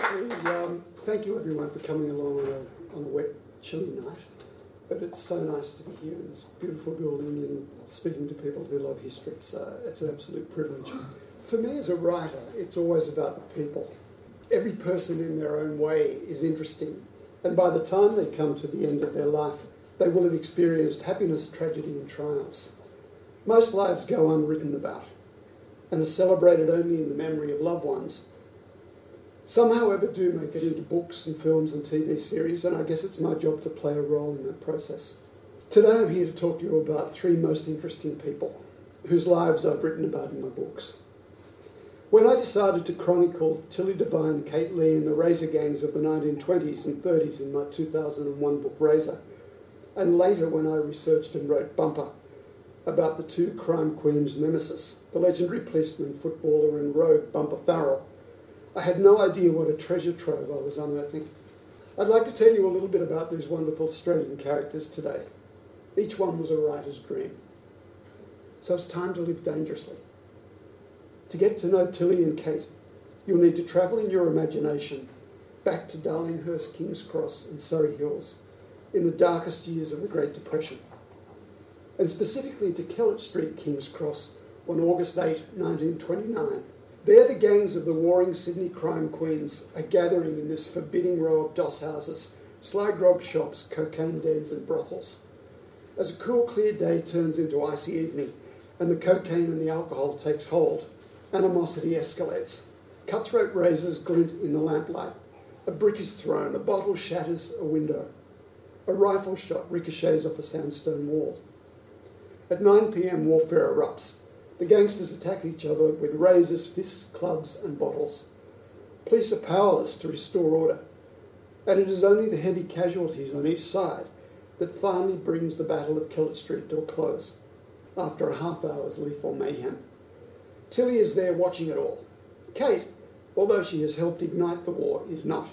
Thank you everyone for coming along on a wet, chilly night. But it's so nice to be here in this beautiful building and speaking to people who love history. It's an absolute privilege. For me as a writer, it's always about the people. Every person in their own way is interesting. And by the time they come to the end of their life, they will have experienced happiness, tragedy and triumphs. Most lives go unwritten about and are celebrated only in the memory of loved ones. Some, however, do make it into books and films and TV series, and I guess it's my job to play a role in that process. Today I'm here to talk to you about three most interesting people whose lives I've written about in my books. When I decided to chronicle Tilly Devine, Kate Leigh and the Razor gangs of the 1920s and 30s in my 2001 book Razor, and later when I researched and wrote Bumper about the two crime queens' nemesis, the legendary policeman, footballer and rogue Bumper Farrell, I had no idea what a treasure trove I was unearthing. I'd like to tell you a little bit about these wonderful Australian characters today. Each one was a writer's dream. So it's time to live dangerously. To get to know Tilly and Kate, you'll need to travel in your imagination back to Darlinghurst, King's Cross and Surrey Hills in the darkest years of the Great Depression, and specifically to Kellett Street, King's Cross, on August 8, 1929. There the gangs of the warring Sydney crime queens are gathering in this forbidding row of doss houses, sly grog shops, cocaine dens and brothels. As a cool, clear day turns into icy evening and the cocaine and the alcohol takes hold, animosity escalates. Cutthroat razors glint in the lamplight. A brick is thrown, a bottle shatters a window. A rifle shot ricochets off a sandstone wall. At 9 p.m, warfare erupts. The gangsters attack each other with razors, fists, clubs and bottles. Police are powerless to restore order, and it is only the heavy casualties on each side that finally brings the Battle of Kellett Street to a close, after a half hour's lethal mayhem. Tilly is there watching it all. Kate, although she has helped ignite the war, is not.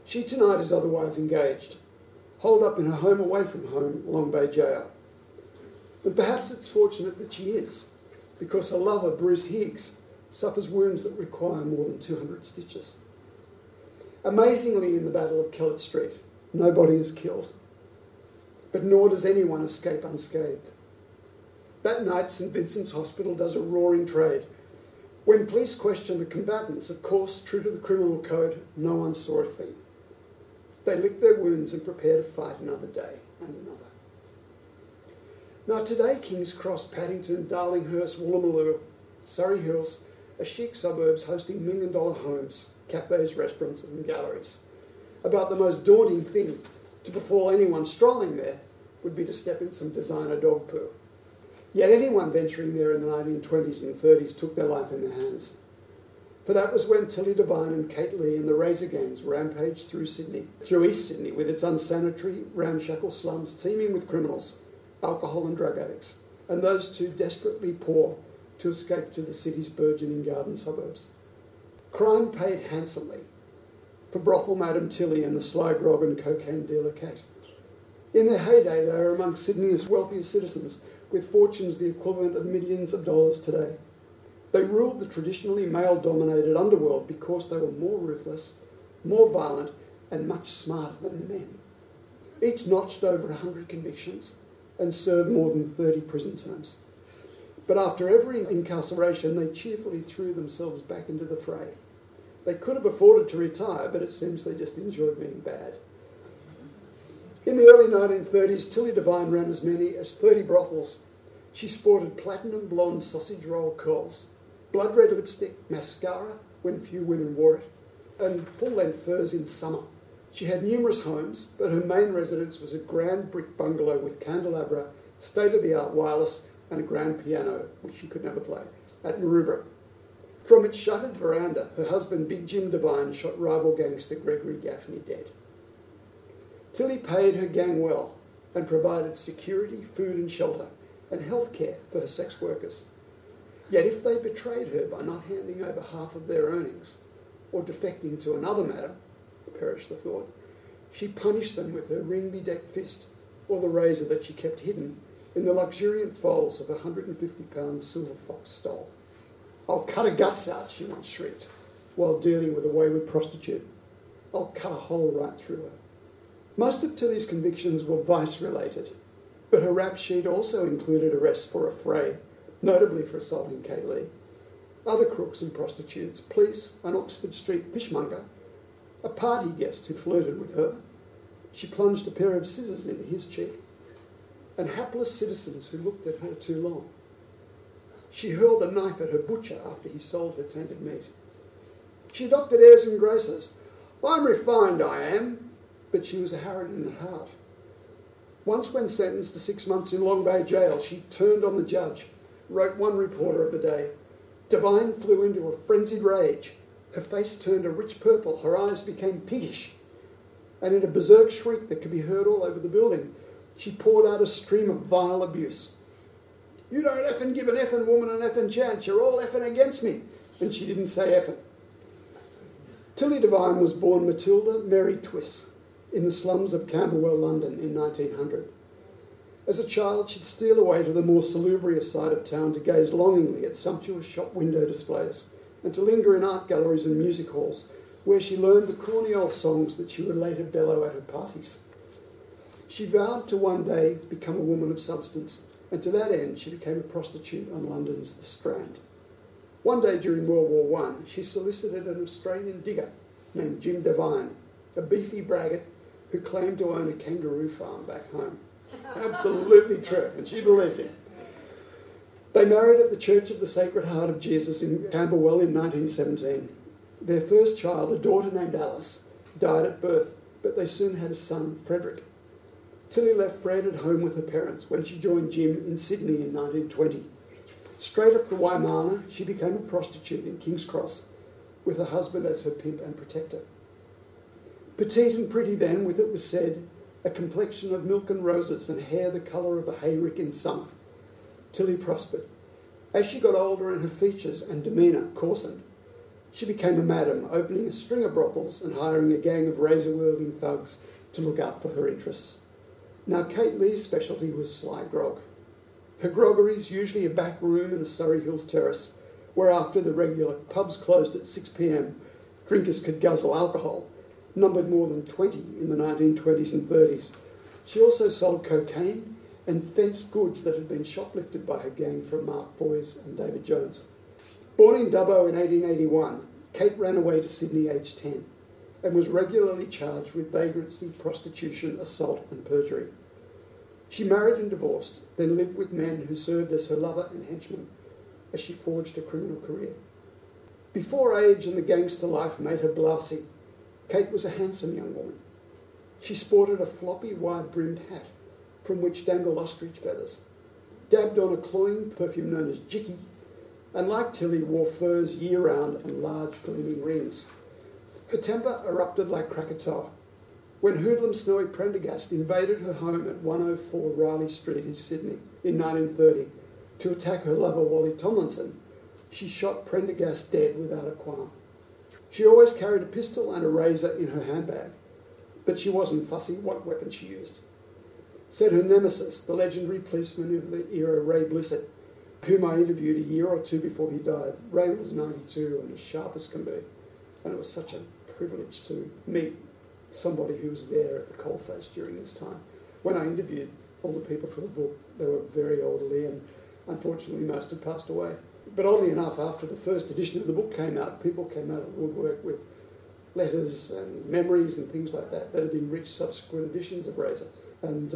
She tonight is otherwise engaged, holed up in her home away from home, Long Bay Jail. And perhaps it's fortunate that she is, because her lover, Bruce Higgs, suffers wounds that require more than 200 stitches. Amazingly, in the Battle of Kellett Street, nobody is killed, but nor does anyone escape unscathed. That night, St Vincent's Hospital does a roaring trade. When police question the combatants, of course, true to the criminal code, no one saw a thing. They lick their wounds and prepare to fight another day and another. Now today, King's Cross, Paddington, Darlinghurst, Woolloomooloo, Surrey Hills are chic suburbs hosting million-dollar homes, cafes, restaurants and galleries. About the most daunting thing to befall anyone strolling there would be to step in some designer dog poo. Yet anyone venturing there in the 1920s and 30s took their life in their hands. For that was when Tilly Devine and Kate Leigh and the Razor gangs rampaged through East Sydney with its unsanitary, ramshackle slums teeming with criminals, alcohol and drug addicts, and those too desperately poor to escape to the city's burgeoning garden suburbs. Crime paid handsomely for brothel madam Tilly and the sly grog and cocaine dealer Kate. In their heyday, they were among Sydney's wealthiest citizens, with fortunes the equivalent of millions of dollars today. They ruled the traditionally male-dominated underworld because they were more ruthless, more violent, and much smarter than the men. Each notched over 100 convictions and served more than 30 prison terms. But after every incarceration, they cheerfully threw themselves back into the fray. They could have afforded to retire, but it seems they just enjoyed being bad. In the early 1930s, Tilly Devine ran as many as 30 brothels. She sported platinum blonde sausage roll curls, blood red lipstick, mascara when few women wore it, and full-length furs in summer. She had numerous homes, but her main residence was a grand brick bungalow with candelabra, state-of-the-art wireless, and a grand piano, which she could never play, at Maroubra. From its shuttered veranda, her husband, Big Jim Devine, shot rival gangster Gregory Gaffney dead. Tilly paid her gang well and provided security, food and shelter, and health care for her sex workers. Yet if they betrayed her by not handing over half of their earnings, or defecting to another matter, perish the thought, she punished them with her ring-bedecked fist, or the razor that she kept hidden in the luxuriant folds of a 150-pound silver fox stole. "I'll cut her guts out," she once shrieked, while dealing with a wayward prostitute. I'll cut a hole right through her. Most of Tilly's convictions were vice-related, but her rap sheet also included arrests for affray, notably for assaulting Kate Leigh, other crooks and prostitutes, police, an Oxford Street fishmonger, a party guest who flirted with her. She plunged a pair of scissors into his cheek, and hapless citizens who looked at her too long. She hurled a knife at her butcher after he sold her tainted meat. She adopted airs and graces. I'm refined, I am, but she was a harridan at heart. Once when sentenced to 6 months in Long Bay Jail, she turned on the judge, wrote one reporter of the day, Devine flew into a frenzied rage. Her face turned a rich purple, her eyes became piggish, and in a berserk shriek that could be heard all over the building, she poured out a stream of vile abuse. You don't effing give an effing woman an effing chance, you're all effing against me. And she didn't say effing. Tilly Devine was born Matilda Mary Twiss in the slums of Camberwell, London in 1900. As a child, she'd steal away to the more salubrious side of town to gaze longingly at sumptuous shop window displays and to linger in art galleries and music halls where she learned the corny old songs that she would later bellow at her parties. She vowed to one day become a woman of substance, and to that end she became a prostitute on London's The Strand. One day during World War I, she solicited an Australian digger named Jim Devine, a beefy braggart who claimed to own a kangaroo farm back home. Absolutely true, and she believed him. They married at the Church of the Sacred Heart of Jesus in Camberwell in 1917. Their first child, a daughter named Alice, died at birth, but they soon had a son, Frederick. Tilly left Fred at home with her parents when she joined Jim in Sydney in 1920. Straight after Waimana, she became a prostitute in King's Cross, with her husband as her pimp and protector. Petite and pretty then, with, it was said, a complexion of milk and roses and hair the colour of a hayrick in summer, Tilly prospered. As she got older and her features and demeanour coarsened, she became a madam, opening a string of brothels and hiring a gang of razor-wielding thugs to look out for her interests. Now, Kate Leigh's specialty was sly grog. Her groggeries, usually a back room in a Surrey Hills terrace, where after the regular pubs closed at 6 p.m, drinkers could guzzle alcohol, numbered more than 20 in the 1920s and 30s. She also sold cocaine and fenced goods that had been shoplifted by her gang from Mark Foys and David Jones. Born in Dubbo in 1881, Kate ran away to Sydney aged 10 and was regularly charged with vagrancy, prostitution, assault and perjury. She married and divorced, then lived with men who served as her lover and henchman as she forged a criminal career. Before age and the gangster life made her blasé, Kate was a handsome young woman. She sported a floppy, wide-brimmed hat from which dangled ostrich feathers, dabbed on a cloying perfume known as Jicky, and like Tilly wore furs year-round and large gleaming rings. Her temper erupted like Krakatoa when hoodlum Snowy Prendergast invaded her home at 104 Riley Street in Sydney in 1930 to attack her lover Wally Tomlinson. She shot Prendergast dead without a qualm. She always carried a pistol and a razor in her handbag, but she wasn't fussy what weapon she used. Said her nemesis, the legendary policeman of the era, Ray Blissett, whom I interviewed a year or two before he died. Ray was 92 and as sharp as can be, and it was such a privilege to meet somebody who was there at the coalface during this time. When I interviewed all the people for the book, they were very elderly and unfortunately most had passed away. But oddly enough, after the first edition of the book came out, people came out of the woodwork with letters and memories and things like that that had enriched subsequent editions of Razor. And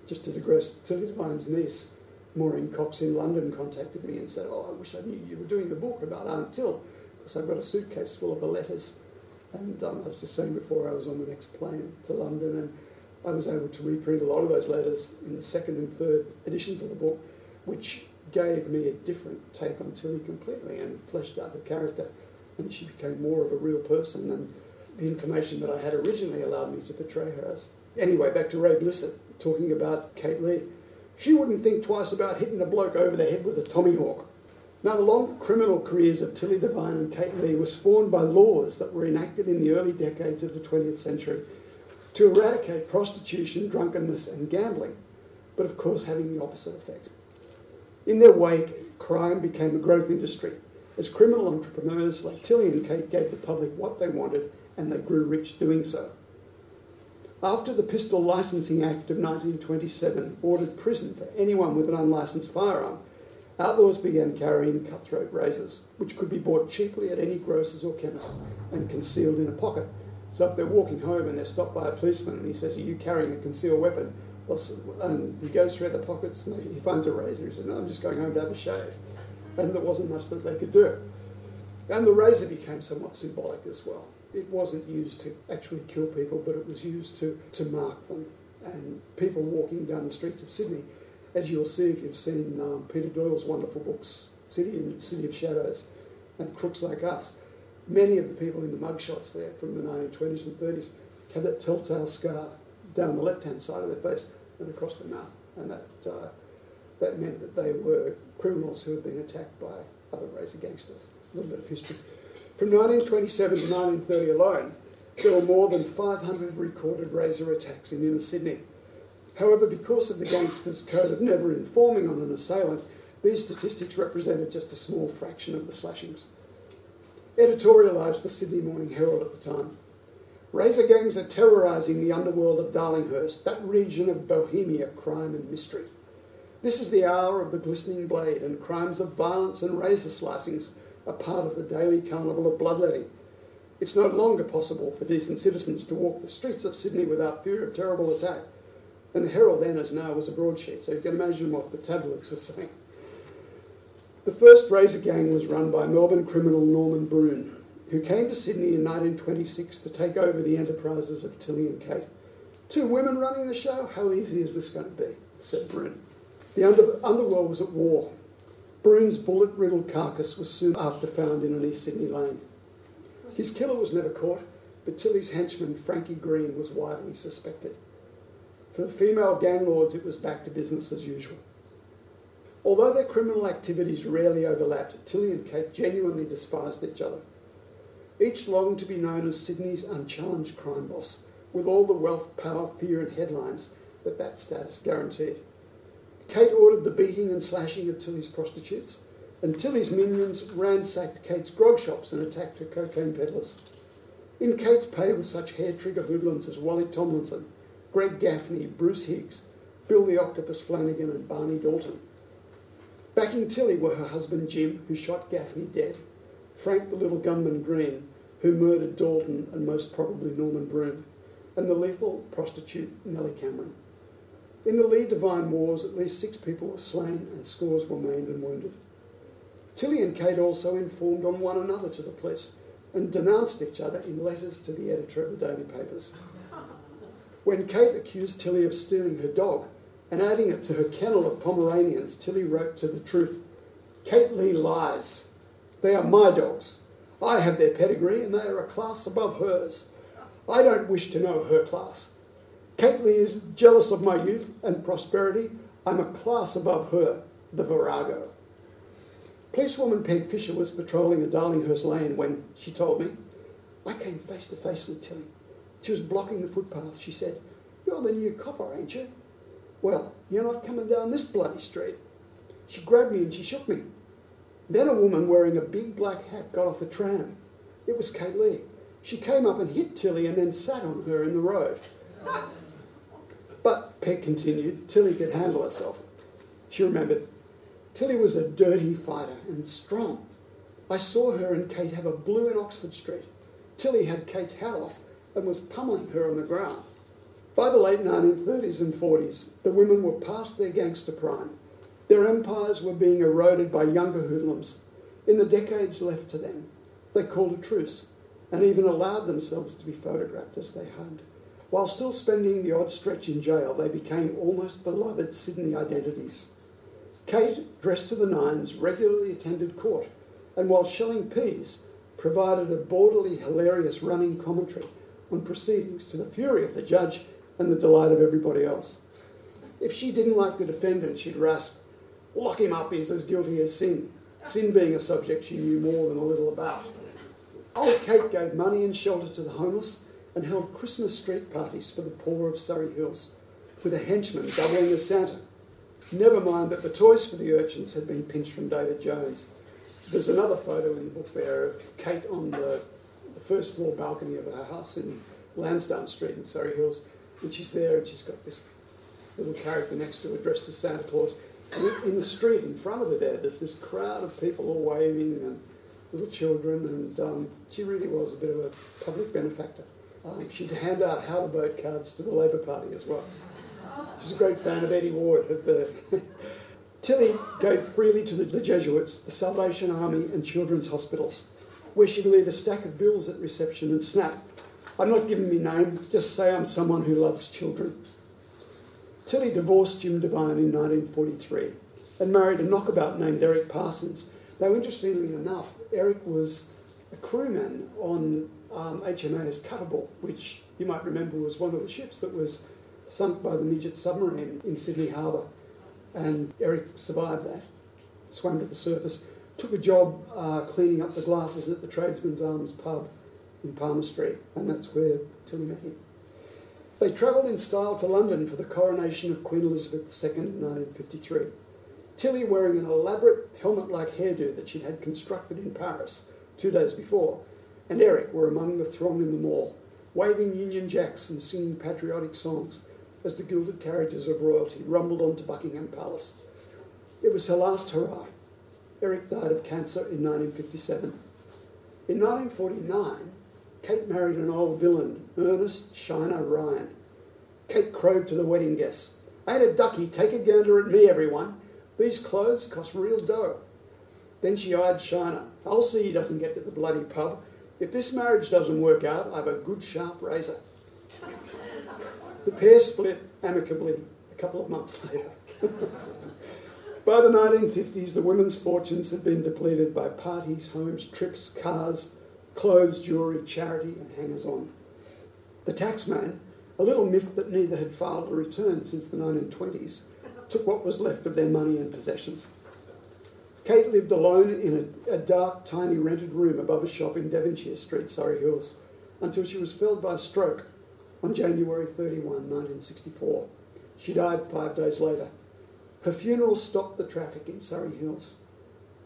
just to digress, Tilly Devine's niece, Maureen Cox in London, contacted me and said, "Oh, I wish I knew you were doing the book about Aunt Till, because I've got a suitcase full of her letters." And I was just saying before, I was on the next plane to London and I was able to reprint a lot of those letters in the second and third editions of the book, which gave me a different take on Tilly completely and fleshed out her character, and she became more of a real person than the information that I had originally allowed me to portray her as. Anyway, back to Ray Blissett, talking about Kate Leigh. She wouldn't think twice about hitting a bloke over the head with a tommyhawk. Now, the long criminal careers of Tilly Devine and Kate Leigh were spawned by laws that were enacted in the early decades of the 20th century to eradicate prostitution, drunkenness and gambling, but of course having the opposite effect. In their wake, crime became a growth industry, as criminal entrepreneurs like Tilly and Kate gave the public what they wanted and they grew rich doing so. After the Pistol Licensing Act of 1927 ordered prison for anyone with an unlicensed firearm, outlaws began carrying cutthroat razors, which could be bought cheaply at any grocer's or chemist and concealed in a pocket. So if they're walking home and they're stopped by a policeman and he says, "Are you carrying a concealed weapon?" And he goes through the pockets and he finds a razor. He said, "No, I'm just going home to have a shave." And there wasn't much that they could do. And the razor became somewhat symbolic as well. It wasn't used to actually kill people, but it was used to mark them. And people walking down the streets of Sydney, as you'll see if you've seen Peter Doyle's wonderful books, City of Shadows and Crooks Like Us, many of the people in the mugshots there from the 1920s and 30s had that telltale scar down the left-hand side of their face and across their mouth. And that meant that they were criminals who had been attacked by other razor gangsters. A little bit of history. From 1927 to 1930 alone, there were more than 500 recorded razor attacks in inner Sydney. However, because of the gangsters' code of never informing on an assailant, these statistics represented just a small fraction of the slashings. Editorialised the Sydney Morning Herald at the time. Razor gangs are terrorising the underworld of Darlinghurst, that region of Bohemia, crime and mystery. This is the hour of the glistening blade, and crimes of violence and razor slicings are part of the daily carnival of bloodletting. It's no longer possible for decent citizens to walk the streets of Sydney without fear of terrible attack. And the Herald then, as now, was a broadsheet, so you can imagine what the tabloids were saying. The first razor gang was run by Melbourne criminal Norman Broome, who came to Sydney in 1926 to take over the enterprises of Tilly and Kate. "Two women running the show? How easy is this going to be?" said Broome. The underworld was at war. Broome's bullet-riddled carcass was soon after found in an East Sydney lane. His killer was never caught, but Tilly's henchman, Frankie Green, was widely suspected. For the female gang lords, it was back to business as usual. Although their criminal activities rarely overlapped, Tilly and Kate genuinely despised each other. Each longed to be known as Sydney's unchallenged crime boss, with all the wealth, power, fear and headlines that status guaranteed. Kate ordered the beating and slashing of Tilly's prostitutes, and Tilly's minions ransacked Kate's grog shops and attacked her cocaine peddlers. In Kate's pay were such hair-trigger hoodlums as Wally Tomlinson, Greg Gaffney, Bruce Higgs, Bill the Octopus Flanagan and Barney Dalton. Backing Tilly were her husband Jim, who shot Gaffney dead, Frank the Little Gunman Green, who murdered Dalton and most probably Norman Broome, and the lethal prostitute Nellie Cameron. In the Lee Devine Wars, at least 6 people were slain and scores were maimed and wounded. Tilly and Kate also informed on one another to the police and denounced each other in letters to the editor of the daily papers. When Kate accused Tilly of stealing her dog and adding it to her kennel of Pomeranians, Tilly wrote to The Truth, "Kate Lee lies. They are my dogs. I have their pedigree and they are a class above hers. I don't wish to know her class. Kate Lee is jealous of my youth and prosperity. I'm a class above her, the virago." Policewoman Peg Fisher was patrolling a Darlinghurst lane when she told me, "I came face to face with Tilly. She was blocking the footpath. She said, 'You're the new copper, ain't you? Well, you're not coming down this bloody street.' She grabbed me and she shook me. Then a woman wearing a big black hat got off a tram. It was Kate Lee. She came up and hit Tilly and then sat on her in the road." But, Peg continued, Tilly could handle herself. She remembered, "Tilly was a dirty fighter and strong. I saw her and Kate have a blue in Oxford Street. Tilly had Kate's hat off and was pummelling her on the ground." By the late 1930s and 40s, the women were past their gangster prime. Their empires were being eroded by younger hoodlums. In the decades left to them, they called a truce and even allowed themselves to be photographed as they hugged. While still spending the odd stretch in jail, they became almost beloved Sydney identities. Kate, dressed to the nines, regularly attended court, and while shelling peas, provided a borderly hilarious running commentary on proceedings to the fury of the judge and the delight of everybody else. If she didn't like the defendant, she'd rasp, "Lock him up, he's as guilty as sin," sin being a subject she knew more than a little about. Old Kate gave money and shelter to the homeless and held Christmas street parties for the poor of Surrey Hills, with a henchman doubling as Santa. Never mind that the toys for the urchins had been pinched from David Jones. There's another photo in the book there of Kate on the the first floor balcony of her house in Lansdowne Street in Surrey Hills. And she's there and she's got this little character next to her dressed as Santa Claus. And in the street in front of her there's this crowd of people all waving and little children, and she really was a bit of a public benefactor. She'd hand out how to vote cards to the Labor Party as well. She's a great fan of Eddie Ward. Tilly gave freely to the Jesuits, the Salvation Army and children's hospitals, where she'd leave a stack of bills at reception and snap, "I'm not giving me name, just say I'm someone who loves children." Tilly divorced Jim Devine in 1943 and married a knockabout named Eric Parsons. Though interestingly enough, Eric was a crewman on HMAS Cutterball, which you might remember was one of the ships that was sunk by the midget submarine in Sydney Harbour. And Eric survived that, swam to the surface, took a job cleaning up the glasses at the Tradesman's Arms pub in Palmer Street, and that's where Tilly met him. They travelled in style to London for the coronation of Queen Elizabeth II in 1953. Tilly wearing an elaborate helmet-like hairdo that she'd had constructed in Paris 2 days before, and Eric were among the throng in the mall, waving Union Jacks and singing patriotic songs as the gilded carriages of royalty rumbled onto Buckingham Palace. It was her last hurrah. Eric died of cancer in 1957. In 1949, Kate married an old villain, Ernest Shiner Ryan. Kate crowed to the wedding guests, "Ain't a ducky, take a gander at me, everyone. These clothes cost real dough." Then she eyed Shiner. "I'll see he doesn't get to the bloody pub. If this marriage doesn't work out, I have a good sharp razor." The pair split amicably a couple of months later. By the 1950s, the women's fortunes had been depleted by parties, homes, trips, cars, clothes, jewellery, charity and hangers-on. The taxman, a little miffed that neither had filed a return since the 1920s, took what was left of their money and possessions. Kate lived alone in a dark, tiny rented room above a shop in Devonshire Street, Surrey Hills, until she was felled by a stroke on January 31, 1964. She died 5 days later. Her funeral stopped the traffic in Surrey Hills.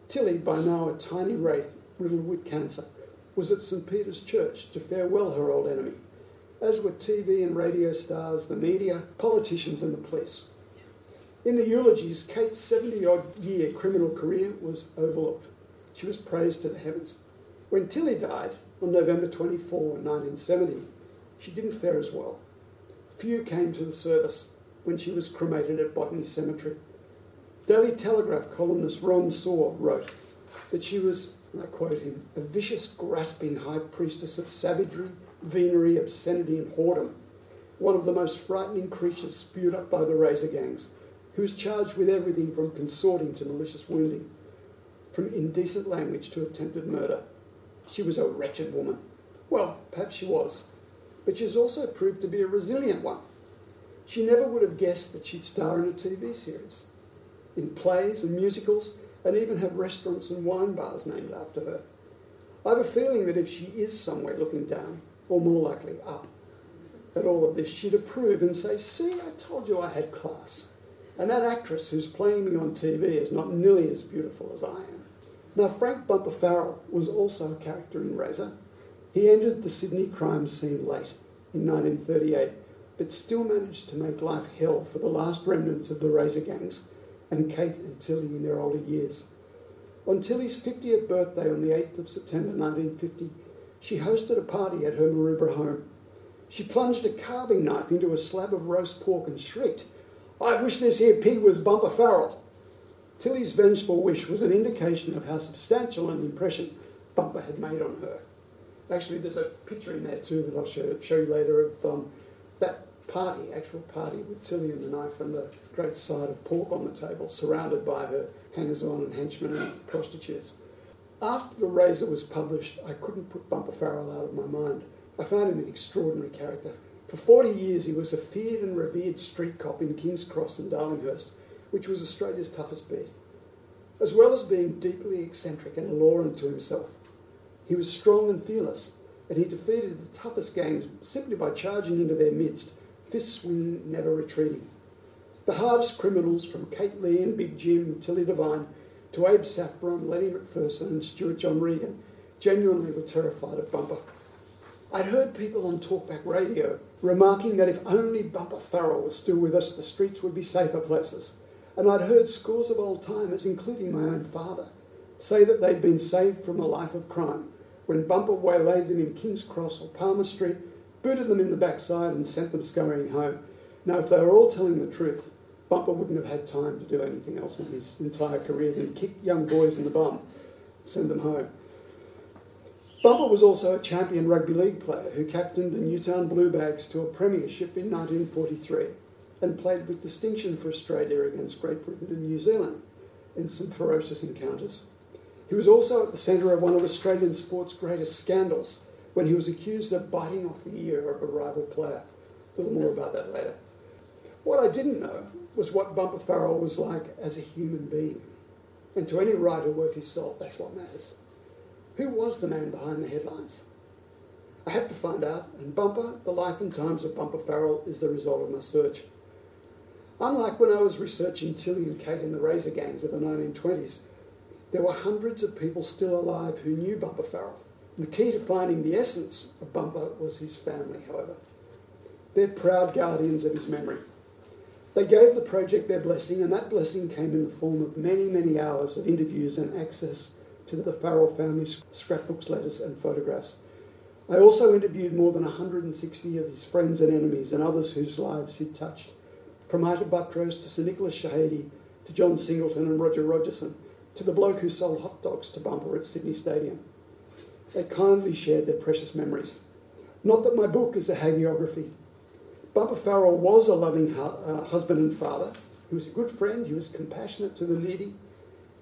Tilly, by now a tiny wraith riddled with cancer, was at St Peter's Church to farewell her old enemy, as were TV and radio stars, the media, politicians and the police. In the eulogies, Kate's 70-odd-year criminal career was overlooked. She was praised to the heavens. When Tilly died on November 24, 1970, she didn't fare as well. Few came to the service when she was cremated at Botany Cemetery. Daily Telegraph columnist Ron Saw wrote that she was, and I quote him, "a vicious, grasping high priestess of savagery, venery, obscenity and whoredom, one of the most frightening creatures spewed up by the razor gangs, who was charged with everything from consorting to malicious wounding, from indecent language to attempted murder. She was a wretched woman." Well, perhaps she was, but she's also proved to be a resilient one. She never would have guessed that she'd star in a TV series, in plays and musicals, and even have restaurants and wine bars named after her. I have a feeling that if she is somewhere looking down, or more likely up, at all of this, she'd approve and say, "See, I told you I had class. And that actress who's playing me on TV is not nearly as beautiful as I am." Now, Frank Bumper Farrell was also a character in Razor. He entered the Sydney crime scene late, in 1938, but still managed to make life hell for the last remnants of the Razor gangs and Kate and Tilly in their older years. On Tilly's 50th birthday on the 8th of September 1950, she hosted a party at her Maroubra home. She plunged a carving knife into a slab of roast pork and shrieked, "I wish this here pig was Bumper Farrell." Tilly's vengeful wish was an indication of how substantial an impression Bumper had made on her. Actually, there's a picture in there too that I'll show you later of that party, actual party with Tilly and the knife and the great side of pork on the table, surrounded by her hangers-on and henchmen and prostitutes. After The Razor was published, I couldn't put Bumper Farrell out of my mind. I found him an extraordinary character. For 40 years, he was a feared and revered street cop in King's Cross and Darlinghurst, which was Australia's toughest beat. As well as being deeply eccentric and a law unto himself, he was strong and fearless, and he defeated the toughest gangs simply by charging into their midst, fists swinging, never retreating. The hardest criminals, from Kate Lee and Big Jim, Tilly Devine, to Abe Saffron, Lenny McPherson and Stuart John Regan, genuinely were terrified of Bumper. I'd heard people on Talkback Radio remarking that if only Bumper Farrell was still with us, the streets would be safer places. And I'd heard scores of old-timers, including my own father, say that they'd been saved from a life of crime when Bumper waylaid them in King's Cross or Palmer Street, booted them in the backside and sent them scurrying home. Now, if they were all telling the truth, Bumper wouldn't have had time to do anything else in his entire career than kick young boys in the bum and send them home. Bumper was also a champion rugby league player who captained the Newtown Bluebags to a premiership in 1943 and played with distinction for Australia against Great Britain and New Zealand in some ferocious encounters. He was also at the centre of one of Australian sport's greatest scandals when he was accused of biting off the ear of a rival player. A little more about that later. What I didn't know was what Bumper Farrell was like as a human being. And to any writer worth his salt, that's what matters. Who was the man behind the headlines? I had to find out, and Bumper, The Life and Times of Bumper Farrell, is the result of my search. Unlike when I was researching Tilly and Kate and the Razor Gangs of the 1920s, there were hundreds of people still alive who knew Bumper Farrell. And the key to finding the essence of Bumper was his family, however. They're proud guardians of his memory. They gave the project their blessing, and that blessing came in the form of many, many hours of interviews and access to the Farrell family's scrapbooks, letters and photographs. I also interviewed more than 160 of his friends and enemies and others whose lives he'd touched, from Ita Buttrose to Sir Nicholas Shahady to John Singleton and Roger Rogerson, to the bloke who sold hot dogs to Bumper at Sydney Stadium. They kindly shared their precious memories. Not that my book is a hagiography. Bumper Farrell was a loving husband and father. He was a good friend, he was compassionate to the needy,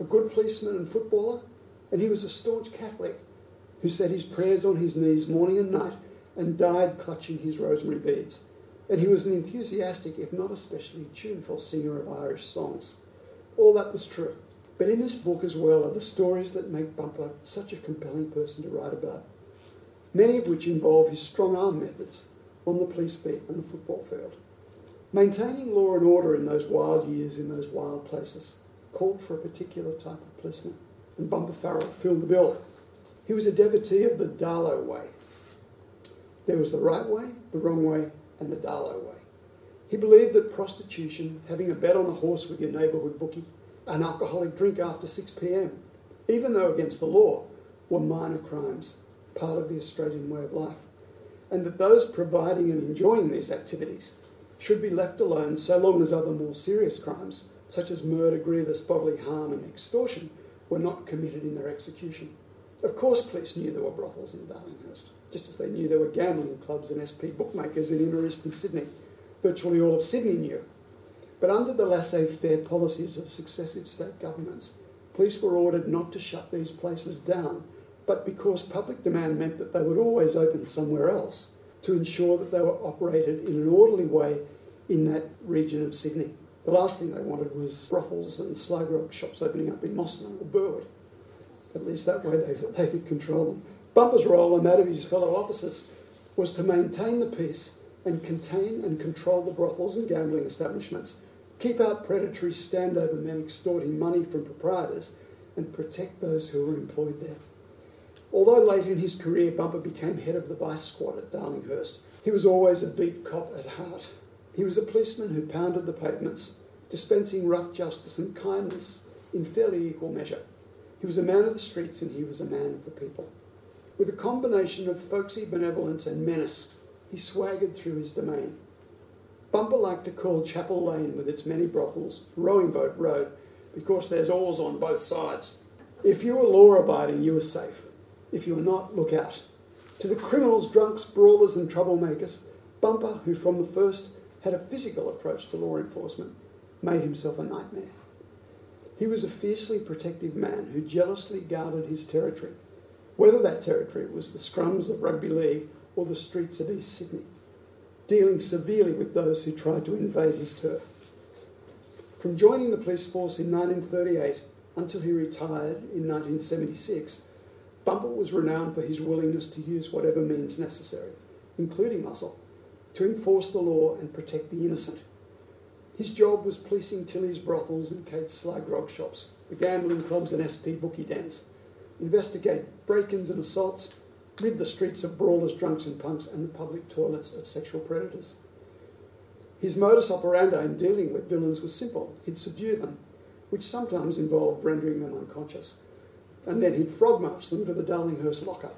a good policeman and footballer, and he was a staunch Catholic who said his prayers on his knees morning and night and died clutching his rosemary beads. And he was an enthusiastic, if not especially tuneful, singer of Irish songs. All that was true. But in this book as well are the stories that make Bumper such a compelling person to write about, many of which involve his strong arm methods on the police beat and the football field. Maintaining law and order in those wild years, in those wild places, called for a particular type of policeman, and Bumper Farrell filled the bill. He was a devotee of the Darlow way. There was the right way, the wrong way, and the Darlow way. He believed that prostitution, having a bet on a horse with your neighbourhood bookie, an alcoholic drink after 6 p.m, even though against the law, were minor crimes, part of the Australian way of life, and that those providing and enjoying these activities should be left alone so long as other more serious crimes, such as murder, grievous bodily harm and extortion, were not committed in their execution. Of course, police knew there were brothels in Darlinghurst, just as they knew there were gambling clubs and SP bookmakers in inner eastern Sydney. Virtually all of Sydney knew. But under the laissez-faire policies of successive state governments, police were ordered not to shut these places down, but because public demand meant that they would always open somewhere else to ensure that they were operated in an orderly way in that region of Sydney. The last thing they wanted was brothels and sly grog shops opening up in Mosman or Burwood. At least that way they could control them. Bumper's role and that of his fellow officers was to maintain the peace and contain and control the brothels and gambling establishments, keep out predatory standover men extorting money from proprietors, and protect those who were employed there. Although late in his career Bumper became head of the vice squad at Darlinghurst, he was always a beat cop at heart. He was a policeman who pounded the pavements, dispensing rough justice and kindness in fairly equal measure. He was a man of the streets and he was a man of the people. With a combination of folksy benevolence and menace, he swaggered through his domain. Bumper liked to call Chapel Lane, with its many brothels, Rowing Boat Road, because there's oars on both sides. If you were law-abiding, you were safe. If you were not, look out. To the criminals, drunks, brawlers and troublemakers, Bumper, who from the first had a physical approach to law enforcement, made himself a nightmare. He was a fiercely protective man who jealously guarded his territory, whether that territory was the scrums of rugby league or the streets of East Sydney, dealing severely with those who tried to invade his turf. From joining the police force in 1938 until he retired in 1976, Bumper was renowned for his willingness to use whatever means necessary, including muscle, to enforce the law and protect the innocent. His job was policing Tilly's brothels and Kate's sly grog shops, the gambling clubs and SP bookie dens, investigate break-ins and assaults, rid the streets of brawlers, drunks and punks, and the public toilets of sexual predators. His modus operandi in dealing with villains was simple. He'd subdue them, which sometimes involved rendering them unconscious, and then he'd frog march them to the Darlinghurst locker.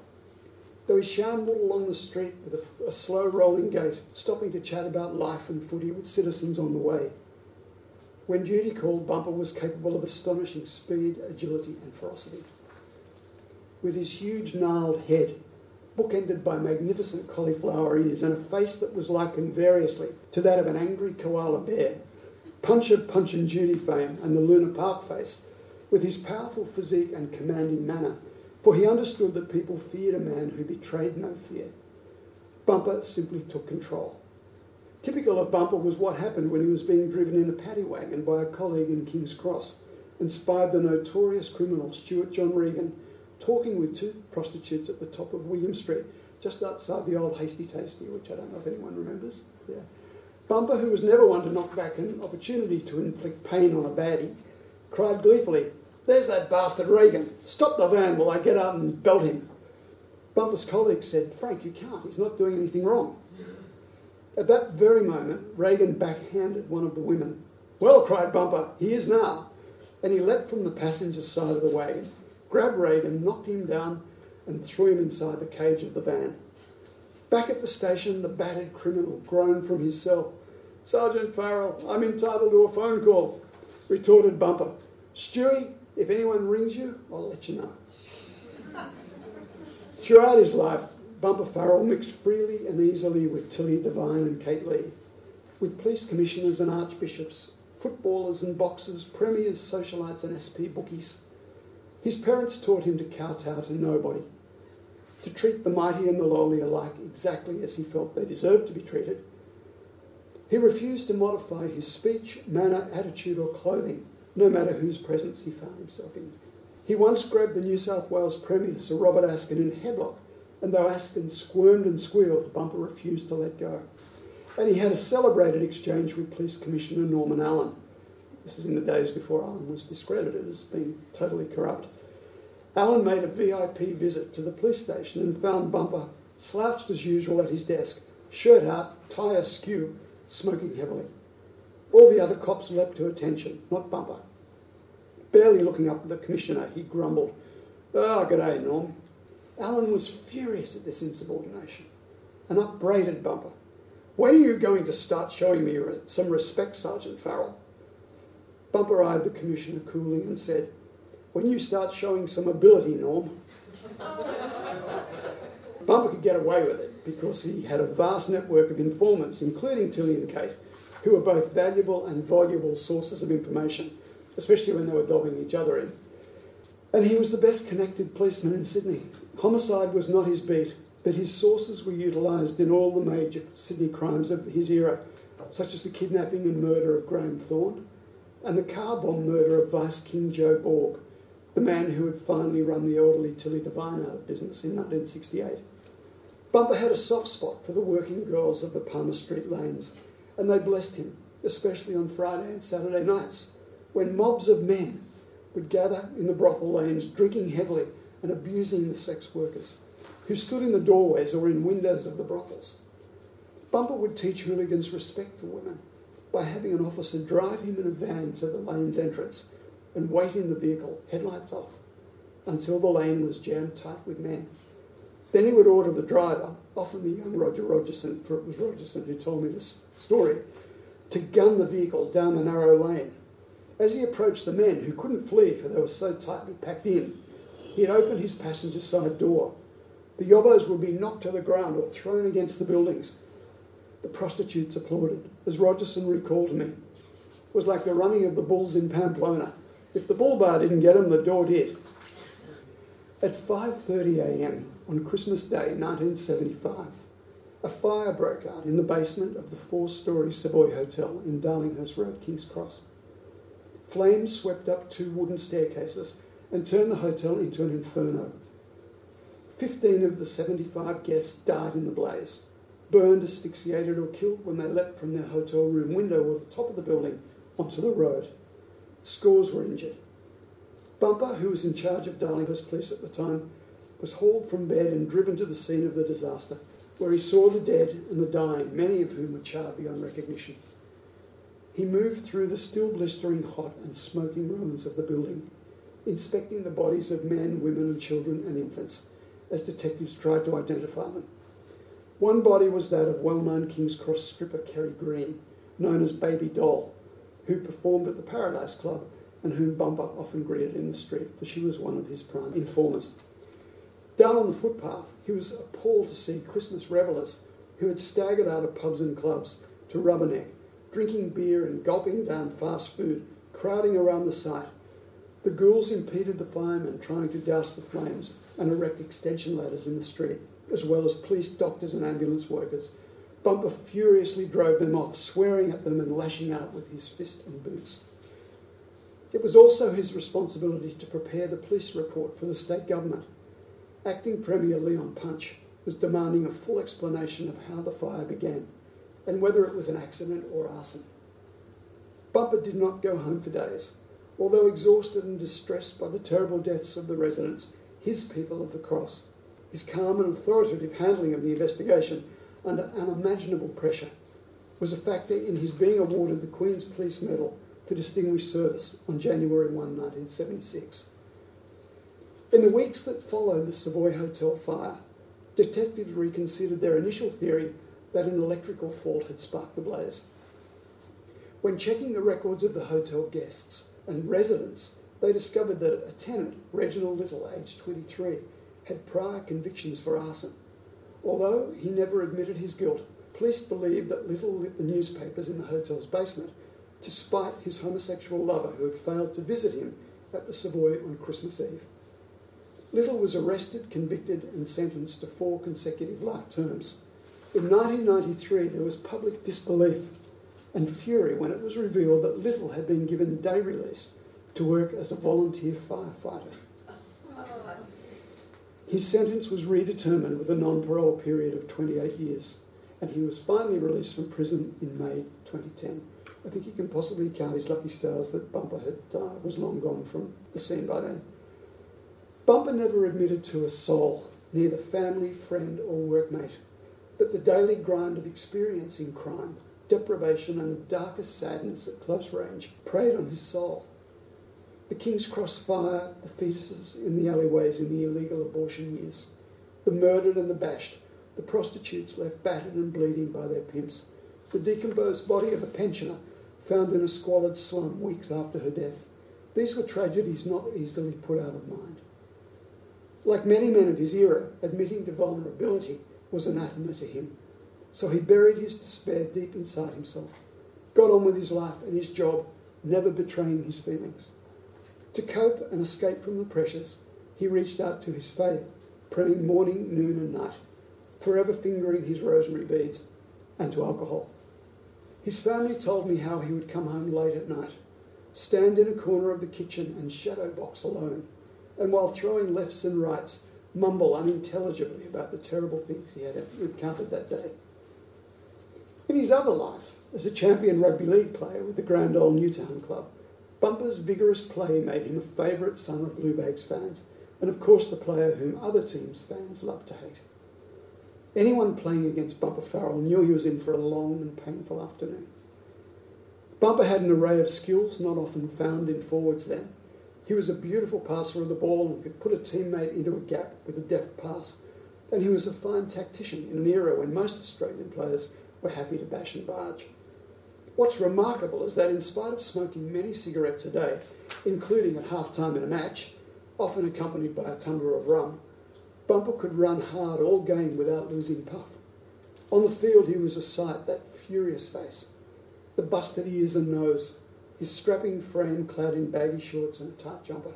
Though he shambled along the street with a slow rolling gait, stopping to chat about life and footy with citizens on the way. When duty called, Bumper was capable of astonishing speed, agility and ferocity. With his huge gnarled head, bookended by magnificent cauliflower ears and a face that was likened variously to that of an angry koala bear, Punch of Punch and Judy fame and the Luna Park face, with his powerful physique and commanding manner, for he understood that people feared a man who betrayed no fear. Bumper simply took control. Typical of Bumper was what happened when he was being driven in a paddy wagon by a colleague in King's Cross and spied the notorious criminal Stuart John Regan talking with two prostitutes at the top of William Street, just outside the old Hasty Tasty, which I don't know if anyone remembers. Yeah. Bumper, who was never one to knock back an opportunity to inflict pain on a baddie, cried gleefully, "There's that bastard Regan. Stop the van while I get out and belt him." Bumper's colleague said, "Frank, you can't. He's not doing anything wrong." At that very moment, Regan backhanded one of the women. "Well," cried Bumper, "he is now." And he leapt from the passenger side of the wagon, grabbed Regan, knocked him down, and threw him inside the cage of the van. Back at the station, the battered criminal groaned from his cell. "Sergeant Farrell, I'm entitled to a phone call," retorted Bumper. "Stewie, if anyone rings you, I'll let you know." Throughout his life, Bumper Farrell mixed freely and easily with Tilly Devine and Kate Lee, with police commissioners and archbishops, footballers and boxers, premiers, socialites and SP bookies. His parents taught him to kowtow to nobody, to treat the mighty and the lowly alike exactly as he felt they deserved to be treated. He refused to modify his speech, manner, attitude or clothing, no matter whose presence he found himself in. He once grabbed the New South Wales Premier, Sir Robert Askin, in a headlock, and though Askin squirmed and squealed, Bumper refused to let go. And he had a celebrated exchange with Police Commissioner Norman Allen. This is in the days before Allen was discredited as being totally corrupt. Allen made a VIP visit to the police station and found Bumper slouched as usual at his desk, shirt out, tie askew, smoking heavily. All the other cops leapt to attention, not Bumper. Barely looking up at the Commissioner, he grumbled, "Oh, g'day, Norm." Allen was furious at this insubordination and upbraided Bumper. "When are you going to start showing me some respect, Sergeant Farrell?" Bumper eyed the Commissioner coolly and said, "When you start showing some ability, Norm." Bumper could get away with it because he had a vast network of informants, including Tilly and Kate, who were both valuable and voluble sources of information, especially when they were dobbing each other in. And he was the best connected policeman in Sydney. Homicide was not his beat, but his sources were utilised in all the major Sydney crimes of his era, such as the kidnapping and murder of Graham Thorne, and the car bomb murder of Vice King Joe Borg, the man who had finally run the elderly Tilly Devine out of business in 1968. Bumper had a soft spot for the working girls of the Palmer Street lanes, and they blessed him, especially on Friday and Saturday nights, when mobs of men would gather in the brothel lanes, drinking heavily and abusing the sex workers, who stood in the doorways or in windows of the brothels. Bumper would teach hooligans respect for women by having an officer drive him in a van to the lane's entrance and wait in the vehicle, headlights off, until the lane was jammed tight with men. Then he would order the driver, often the young Roger Rogerson, for it was Rogerson who told me this story, to gun the vehicle down the narrow lane. As he approached the men, who couldn't flee for they were so tightly packed in, he'd open his passenger side door. The yobbos would be knocked to the ground or thrown against the buildings. The prostitutes applauded. As Rogerson recalled to me, it was like the running of the bulls in Pamplona. If the bull bar didn't get them, the door did. At 5:30 a.m. on Christmas Day 1975, a fire broke out in the basement of the 4-storey Savoy Hotel in Darlinghurst Road, King's Cross. Flames swept up 2 wooden staircases and turned the hotel into an inferno. 15 of the 75 guests died in the blaze, burned, asphyxiated or killed when they leapt from their hotel room window or the top of the building onto the road. Scores were injured. Bumper, who was in charge of Darlinghurst Police at the time, was hauled from bed and driven to the scene of the disaster, where he saw the dead and the dying, many of whom were charred beyond recognition. He moved through the still blistering hot and smoking ruins of the building, inspecting the bodies of men, women and children and infants, as detectives tried to identify them. One body was that of well-known King's Cross stripper Kerry Green, known as Baby Doll, who performed at the Paradise Club and whom Bumper often greeted in the street, for she was one of his prime informers. Down on the footpath, he was appalled to see Christmas revellers who had staggered out of pubs and clubs to Rubberneck, drinking beer and gulping down fast food, crowding around the site. The ghouls impeded the firemen trying to douse the flames and erect extension ladders in the street, as well as police, doctors and ambulance workers. Bumper furiously drove them off, swearing at them and lashing out with his fist and boots. It was also his responsibility to prepare the police report for the state government. Acting Premier Leon Punch was demanding a full explanation of how the fire began and whether it was an accident or arson. Bumper did not go home for days. Although exhausted and distressed by the terrible deaths of the residents, his people of the Cross, his calm and authoritative handling of the investigation under unimaginable pressure was a factor in his being awarded the Queen's Police Medal for Distinguished Service on January 1, 1976. In the weeks that followed the Savoy Hotel fire, detectives reconsidered their initial theory that an electrical fault had sparked the blaze. When checking the records of the hotel guests and residents, they discovered that a tenant, Reginald Little, aged 23, had prior convictions for arson. Although he never admitted his guilt, police believed that Little lit the newspapers in the hotel's basement to spite his homosexual lover who had failed to visit him at the Savoy on Christmas Eve. Little was arrested, convicted and sentenced to 4 consecutive life terms. In 1993, there was public disbelief and fury when it was revealed that Little had been given day release to work as a volunteer firefighter. His sentence was redetermined with a non-parole period of 28 years, and he was finally released from prison in May 2010. I think he can possibly count his lucky stars that Bumper was long gone from the scene by then. Bumper never admitted to a soul, neither family, friend or workmate, that the daily grind of experiencing crime, deprivation and the darkest sadness at close range preyed on his soul. The King's Cross fire, the fetuses in the alleyways in the illegal abortion years, the murdered and the bashed, the prostitutes left battered and bleeding by their pimps, the decomposed body of a pensioner found in a squalid slum weeks after her death. These were tragedies not easily put out of mind. Like many men of his era, admitting to vulnerability was anathema to him, so he buried his despair deep inside himself, got on with his life and his job, never betraying his feelings. To cope and escape from the pressures, he reached out to his faith, praying morning, noon and night, forever fingering his rosary beads, and to alcohol. His family told me how he would come home late at night, stand in a corner of the kitchen and shadow box alone, and while throwing lefts and rights, mumble unintelligibly about the terrible things he had encountered that day. In his other life, as a champion rugby league player with the Grand Ole Newtown club, Bumper's vigorous play made him a favourite son of Blue Bags fans, and of course the player whom other teams' fans loved to hate. Anyone playing against Bumper Farrell knew he was in for a long and painful afternoon. Bumper had an array of skills not often found in forwards then. He was a beautiful passer of the ball and could put a teammate into a gap with a deft pass, and he was a fine tactician in an era when most Australian players were happy to bash and barge. What's remarkable is that in spite of smoking many cigarettes a day, including at half-time in a match, often accompanied by a tumbler of rum, Bumper could run hard all game without losing puff. On the field he was a sight, that furious face, the busted ears and nose, his strapping frame clad in baggy shorts and a tight jumper,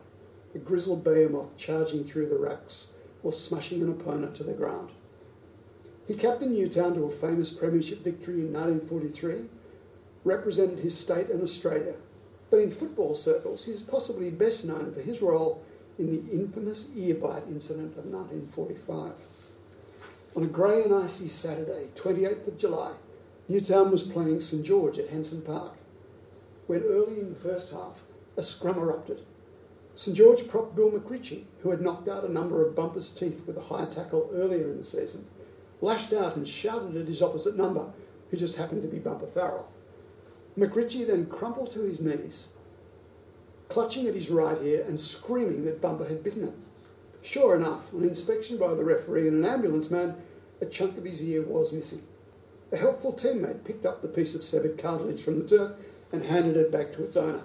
a grizzled behemoth charging through the racks or smashing an opponent to the ground. He captained Newtown to a famous premiership victory in 1943, represented his state and Australia, but in football circles he is possibly best known for his role in the infamous ear bite incident of 1945. On a grey and icy Saturday, 28th of July, Newtown was playing St George at Henson Park, when early in the first half a scrum erupted. St George prop Bill McRitchie, who had knocked out a number of Bumper's teeth with a high tackle earlier in the season, lashed out and shouted at his opposite number, who just happened to be Bumper Farrell. McRitchie then crumpled to his knees, clutching at his right ear and screaming that Bumper had bitten it. Sure enough, on inspection by the referee and an ambulance man, a chunk of his ear was missing. A helpful teammate picked up the piece of severed cartilage from the turf and handed it back to its owner,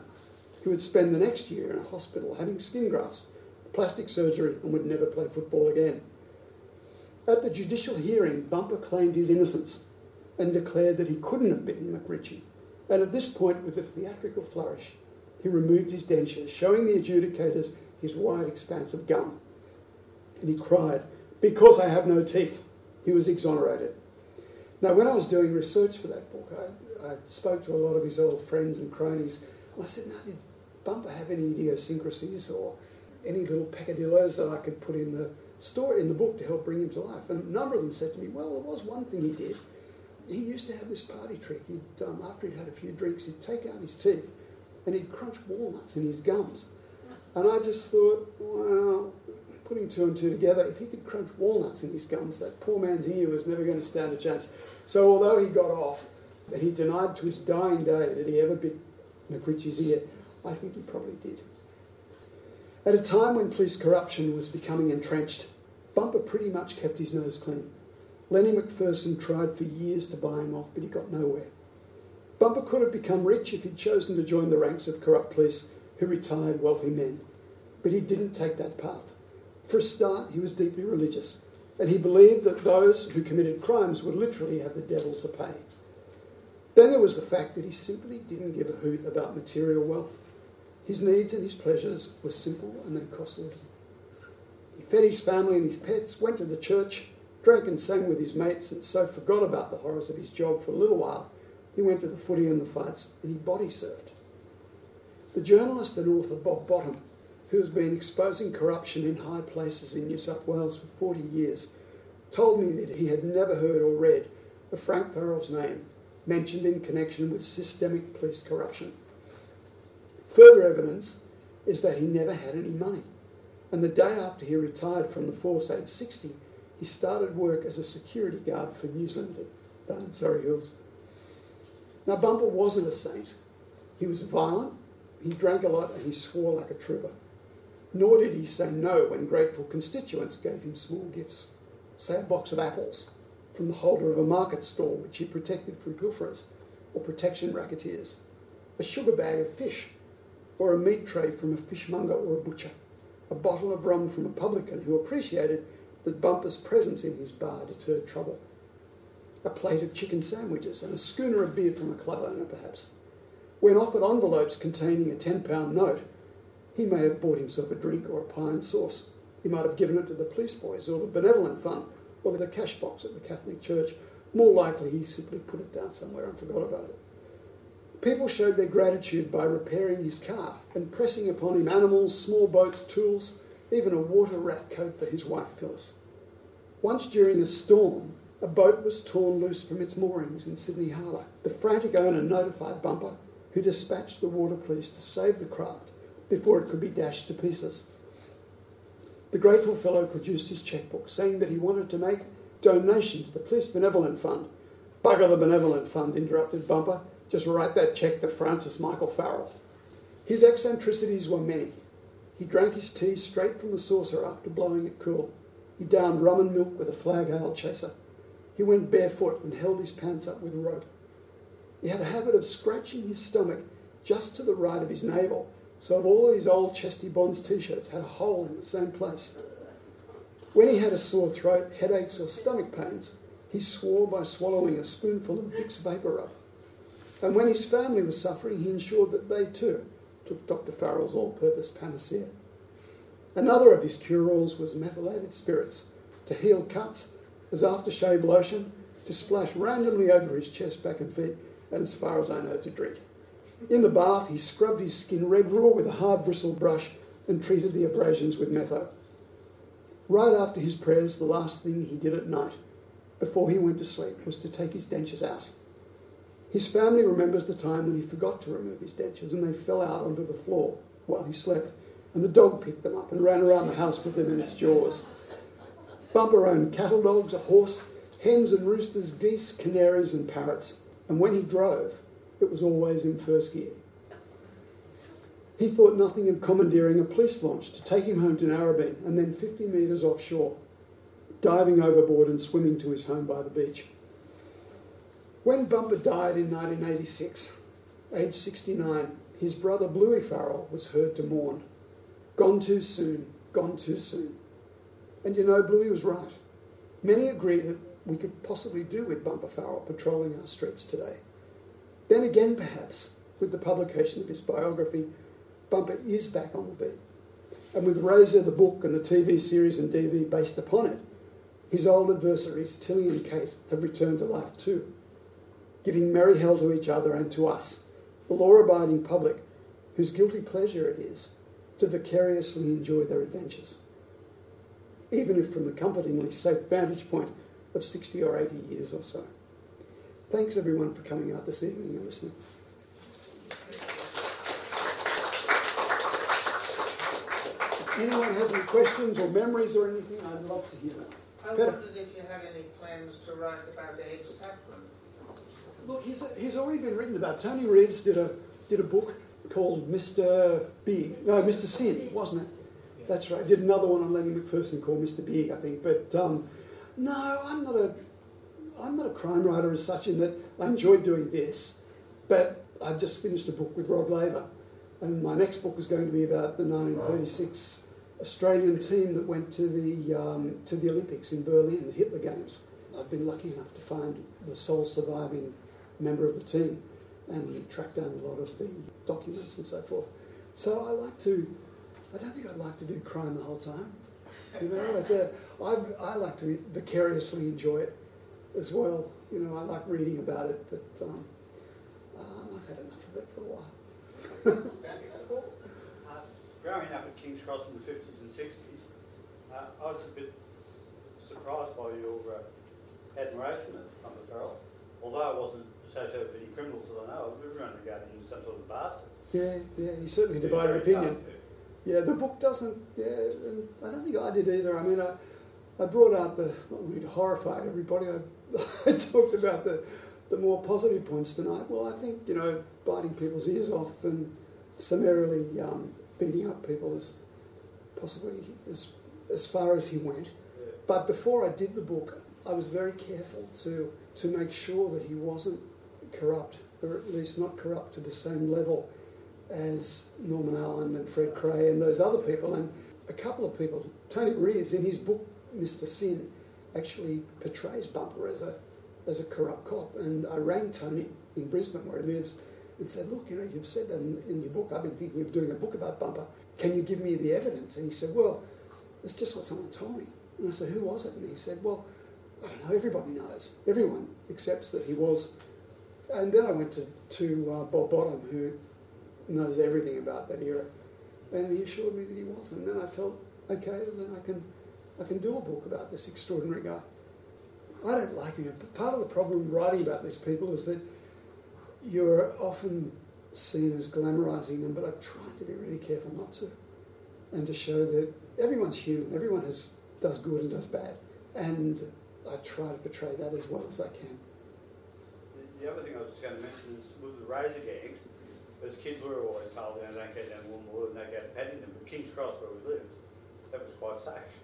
who would spend the next year in a hospital having skin grafts, plastic surgery, and would never play football again. At the judicial hearing, Bumper claimed his innocence and declared that he couldn't have bitten McRitchie. And at this point, with a theatrical flourish, he removed his dentures, showing the adjudicators his wide expanse of gum. And he cried, "Because I have no teeth." He was exonerated. Now, when I was doing research for that book, I spoke to a lot of his old friends and cronies, and I said, "Now, did Bumper have any idiosyncrasies or any little peccadillos that I could put in the story, in the book, to help bring him to life?" And a number of them said to me, "Well, there was one thing he did. He used to have this party trick. After he'd had a few drinks, he'd take out his teeth and he'd crunch walnuts in his gums." And I just thought, well, putting two and two together, if he could crunch walnuts in his gums, that poor man's ear was never going to stand a chance. So although he got off, and he denied to his dying day that he ever bit McRitchie's ear, I think he probably did. At a time when police corruption was becoming entrenched, Bumper pretty much kept his nose clean. Lenny McPherson tried for years to buy him off, but he got nowhere. Bumper could have become rich if he'd chosen to join the ranks of corrupt police who retired wealthy men, but he didn't take that path. For a start, he was deeply religious, and he believed that those who committed crimes would literally have the devil to pay. Then there was the fact that he simply didn't give a hoot about material wealth. His needs and his pleasures were simple and they cost little. He fed his family and his pets, went to the church, drank and sang with his mates, and so forgot about the horrors of his job for a little while. He went to the footy and the fights, and he body surfed. The journalist and author Bob Bottom, who has been exposing corruption in high places in New South Wales for 40 years, told me that he had never heard or read of Frank Farrell's name mentioned in connection with systemic police corruption. Further evidence is that he never had any money, and the day after he retired from the force, aged 60, he started work as a security guard for News Limited down in Surrey Hills. Now, Bumper wasn't a saint. He was violent, he drank a lot, and he swore like a trooper. Nor did he say no when grateful constituents gave him small gifts, say a box of apples from the holder of a market stall which he protected from pilferers or protection racketeers, a sugar bag of fish, or a meat tray from a fishmonger or a butcher, a bottle of rum from a publican who appreciated that Bumper's presence in his bar deterred trouble, a plate of chicken sandwiches and a schooner of beer from a club owner perhaps. When offered envelopes containing a £10 note, he may have bought himself a drink or a pie and sauce. He might have given it to the police boys or the benevolent fund or the cash box at the Catholic Church. More likely, he simply put it down somewhere and forgot about it. People showed their gratitude by repairing his car and pressing upon him animals, small boats, tools, even a water rat coat for his wife Phyllis. Once during a storm, a boat was torn loose from its moorings in Sydney Harbour. The frantic owner notified Bumper, who dispatched the water police to save the craft before it could be dashed to pieces. The grateful fellow produced his chequebook, saying that he wanted to make donation to the Police Benevolent Fund. "Bugger the Benevolent Fund," interrupted Bumper. "Just write that cheque to Francis Michael Farrell." His eccentricities were many. He drank his tea straight from the saucer after blowing it cool. He downed rum and milk with a flag ale chaser. He went barefoot and held his pants up with rope. He had a habit of scratching his stomach just to the right of his navel, so all of his old Chesty Bonds t-shirts had a hole in the same place. When he had a sore throat, headaches or stomach pains, he swore by swallowing a spoonful of Vicks Vapor Rub. And when his family was suffering, he ensured that they too took Dr. Farrell's all-purpose panacea. Another of his cure-alls was methylated spirits to heal cuts, as aftershave lotion, to splash randomly over his chest, back and feet, and as far as I know, to drink. In the bath, he scrubbed his skin red raw with a hard bristled brush and treated the abrasions with metho. Right after his prayers, the last thing he did at night, before he went to sleep, was to take his dentures out. His family remembers the time when he forgot to remove his dentures and they fell out onto the floor while he slept, and the dog picked them up and ran around the house with them in its jaws. Bumper owned cattle dogs, a horse, hens and roosters, geese, canaries and parrots, and when he drove, it was always in first gear. He thought nothing of commandeering a police launch to take him home to Narrabeen and then 50 metres offshore, diving overboard and swimming to his home by the beach. When Bumper died in 1986, aged 69, his brother Bluey Farrell was heard to mourn. Gone too soon, gone too soon. And you know, Bluey was right. Many agree that we could possibly do with Bumper Farrell patrolling our streets today. Then again, perhaps, with the publication of his biography, Bumper is back on the beat. And with Razor, the book, and the TV series and DV based upon it, his old adversaries, Tilly and Kate, have returned to life too, giving merry hell to each other and to us, the law-abiding public, whose guilty pleasure it is to vicariously enjoy their adventures, even if from the comfortingly safe vantage point of 60 or 80 years or so. Thanks everyone for coming out this evening and listening. If anyone has any questions or memories or anything, I'd love to hear them. I wondered if you had any plans to write about Abe Saffron. Look, he's already been written about. Tony Reeves did a book called Mr. Sin, wasn't it? Yeah. That's right. Did another one on Lenny McPherson called Mr. Big, I think. But no, I'm not a crime writer as such, in that I enjoyed doing this, but I've just finished a book with Rod Laver, and my next book is going to be about the 1936 Australian team that went to the Olympics in Berlin, the Hitler Games. I've been lucky enough to find the sole surviving member of the team and track down a lot of the documents and so forth. So I don't think I'd like to do crime the whole time. You know, I like to vicariously enjoy it as well. You know, I like reading about it, but I've had enough of it for a while. Growing up at King's Cross in the 50s and 60s, I was a bit surprised by your admiration of Bumper Farrell. Although I wasn't associated with any criminals that I know of, everyone regarded him as some sort of bastard. Yeah, he certainly divided opinion. Yeah, the book doesn't, and I don't think I did either. I mean, I brought out not really to horrify everybody, I talked about the more positive points tonight. Well, I think, you know, biting people's ears off and summarily beating up people is possibly as far as he went. Yeah. But before I did the book, I was very careful to make sure that he wasn't corrupt, or at least not corrupt to the same level as Norman Allen and Fred Cray and those other people. And a couple of people, Tony Reeves in his book Mr. Sin actually portrays Bumper as a corrupt cop. And I rang Tony in Brisbane where he lives and said, look, you know, you've said that in your book, I've been thinking of doing a book about Bumper. Can you give me the evidence? And he said, well, it's just what someone told me. And I said, who was it? And he said, well, I don't know, everybody knows. Everyone accepts that he was. And then I went to Bob Bottom, who knows everything about that era, and he assured me that he was. And then I felt, okay, then I can do a book about this extraordinary guy. I don't like him. Part of the problem writing about these people is that you're often seen as glamorising them, but I've tried to be really careful not to, and to show that everyone's human, everyone does good and does bad, and I try to portray that as well as I can. The other thing I was just going to mention is with the Razor gangs, as kids we were always told, you know, don't go down Woomera and don't go to Paddington, but King's Cross where we lived, that was quite safe.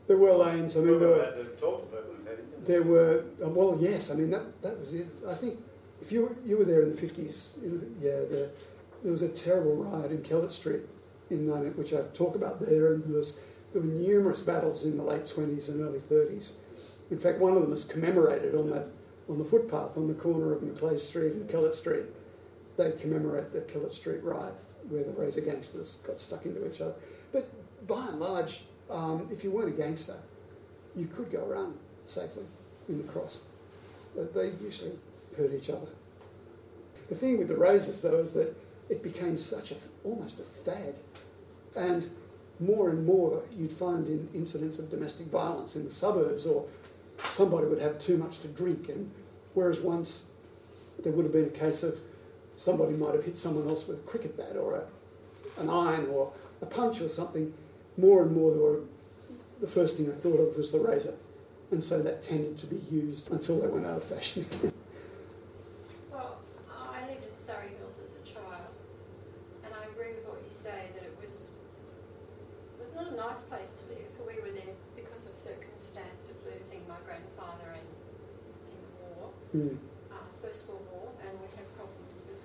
There were lanes. I mean, there were to talk to people in Paddington. There were. Well, yes. I mean, that was it. I think if you were there in the 50s, there was a terrible riot in Kellett Street which I talk about there, and there were numerous battles in the late 20s and early 30s. In fact, one of them is commemorated on the footpath on the corner of Macleay Street and Kellett Street. They commemorate the Kellett Street riot where the Razor gangsters got stuck into each other. But by and large, if you weren't a gangster, you could go around safely in the cross. They usually hurt each other. The thing with the Razors, though, is that it became almost a fad. And more you'd find in incidents of domestic violence in the suburbs, or somebody would have too much to drink, and whereas once there would have been a case of somebody might have hit someone else with a cricket bat or an iron or a punch or something, more and more the first thing they thought of was the razor. And so that tended to be used until they went out of fashion again. Well, I lived in Surrey Hills as a child, and I agree with what you say, that it was not a nice place to live. We were there because of circumstance of losing my grandfather in the war, First World War, and we had problems with,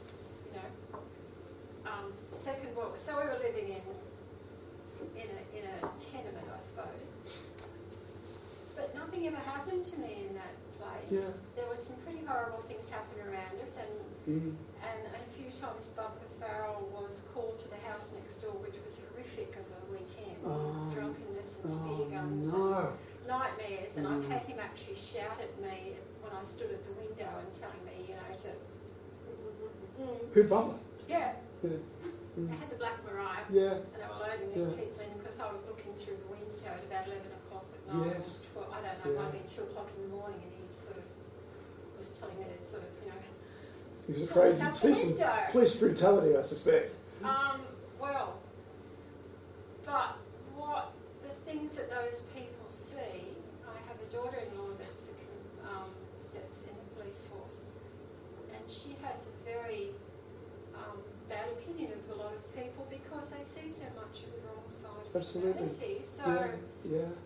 Second World War. So we were living in a tenement, I suppose. But nothing ever happened to me in that place. Yeah. There were some pretty horrible things happening around us, and a few times Bumper Farrell was called to the house next door, which was horrific of a weekend. Drunkenness and spear guns and nightmares. And I've had him actually shout at me when I stood at the window and telling me, to... Who, Bumper? Yeah. Yeah. They had the Black Mariah, Yeah. and they were loading these people in because I was looking through the window at about 11 o'clock at night. Yes. 12, I don't know, it might have been 2 o'clock in the morning, and he sort of was telling me to sort of, He was afraid you'd see some police brutality, I suspect. Well, but the things that those people see, I have a daughter-in-law that's in the police force, and she has a very bad opinion of a lot of people because they see so much of the wrong side of humanity. So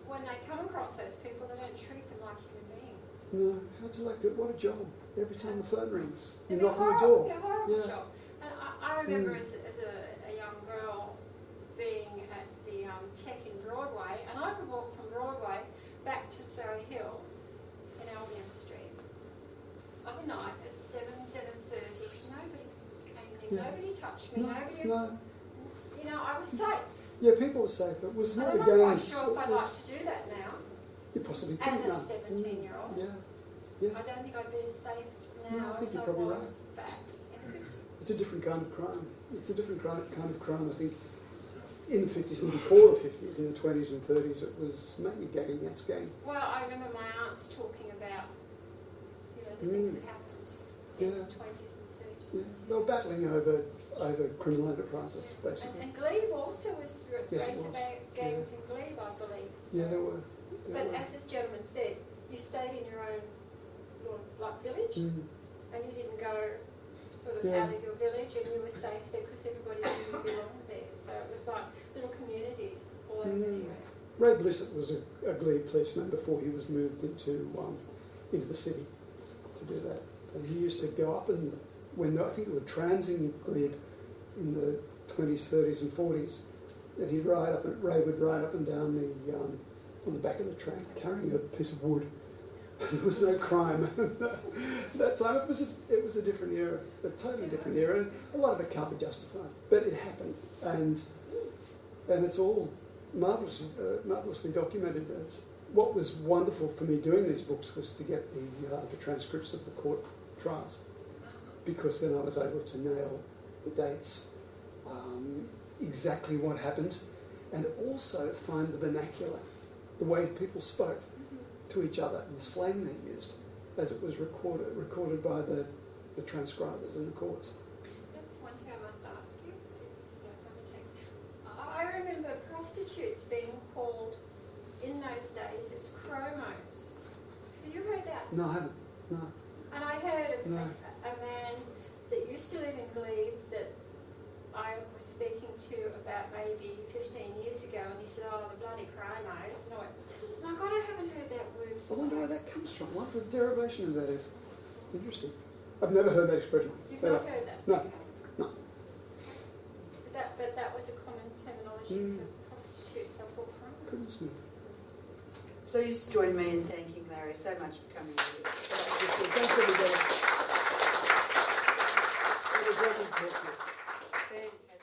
when they come across those people, they don't treat them like human beings. No, how'd you like that? What a job. Every time the phone rings, you It'd be knock on the door. Yeah, horrible job. And I remember as a young girl being at the Tech in Broadway, and I could walk from Broadway back to Surrey Hills in Albion Street overnight at 7:30. Nobody came in, nobody touched me, I was safe. Yeah, people were safe. It was not I'm a not quite games. sure if I'd like to do that now. You possibly could As a now. 17-year-old. Yeah. I don't think I'd be as safe No, now I think as you're I probably was back in the 50s. It's a different kind of crime. It's a different kind of crime, I think. In the 50s and before the 50s, in the 20s and 30s, it was mainly gang against gang. Well, I remember my aunts talking about, the things that happened in the 20s and 30s. Yeah. They were battling over criminal enterprises, basically. And Glebe also was Yes, raised it was. about gangs in Glebe, I believe. So. Yeah, there were. But as this gentleman said, you stayed in your own village, and you didn't go sort of out of your village, and you were safe there because everybody knew you belonged there. So it was like little communities all over anywhere. Ray Blissett was a Glebe policeman before he was moved into the city to do that. And he used to go up and when I think there were trams in Glebe in the 20s, 30s, and 40s, and Ray would ride up and down on the back of the tram carrying a piece of wood. There was no crime. That time it was a different era, a totally different era, and a lot of it can't be justified, but it happened, and it's all marvelously documented. What was wonderful for me doing these books was to get the transcripts of the court trials, because then I was able to nail the dates, exactly what happened, and also find the vernacular, the way people spoke to each other, and the slang they used as it was recorded by the transcribers in the courts. That's one thing I must ask you. I remember prostitutes being called in those days as chromos. Have you heard that? No, I haven't. No. And I heard of a man that used to live in Glebe that I was speaking to about maybe 15 years ago, and he said, "Oh, the bloody chromos." And I went, "My God, I haven't heard that word I for." wonder where that comes from. What the derivation of that is. Interesting. I've never heard that expression. You've not heard that? No. Okay. No. But that was a common terminology for prostitutes. They called chromos. Goodness me. Please join me in thanking Larry so much for coming here. Thanks, everybody. It was lovely to talk to you. Fantastic.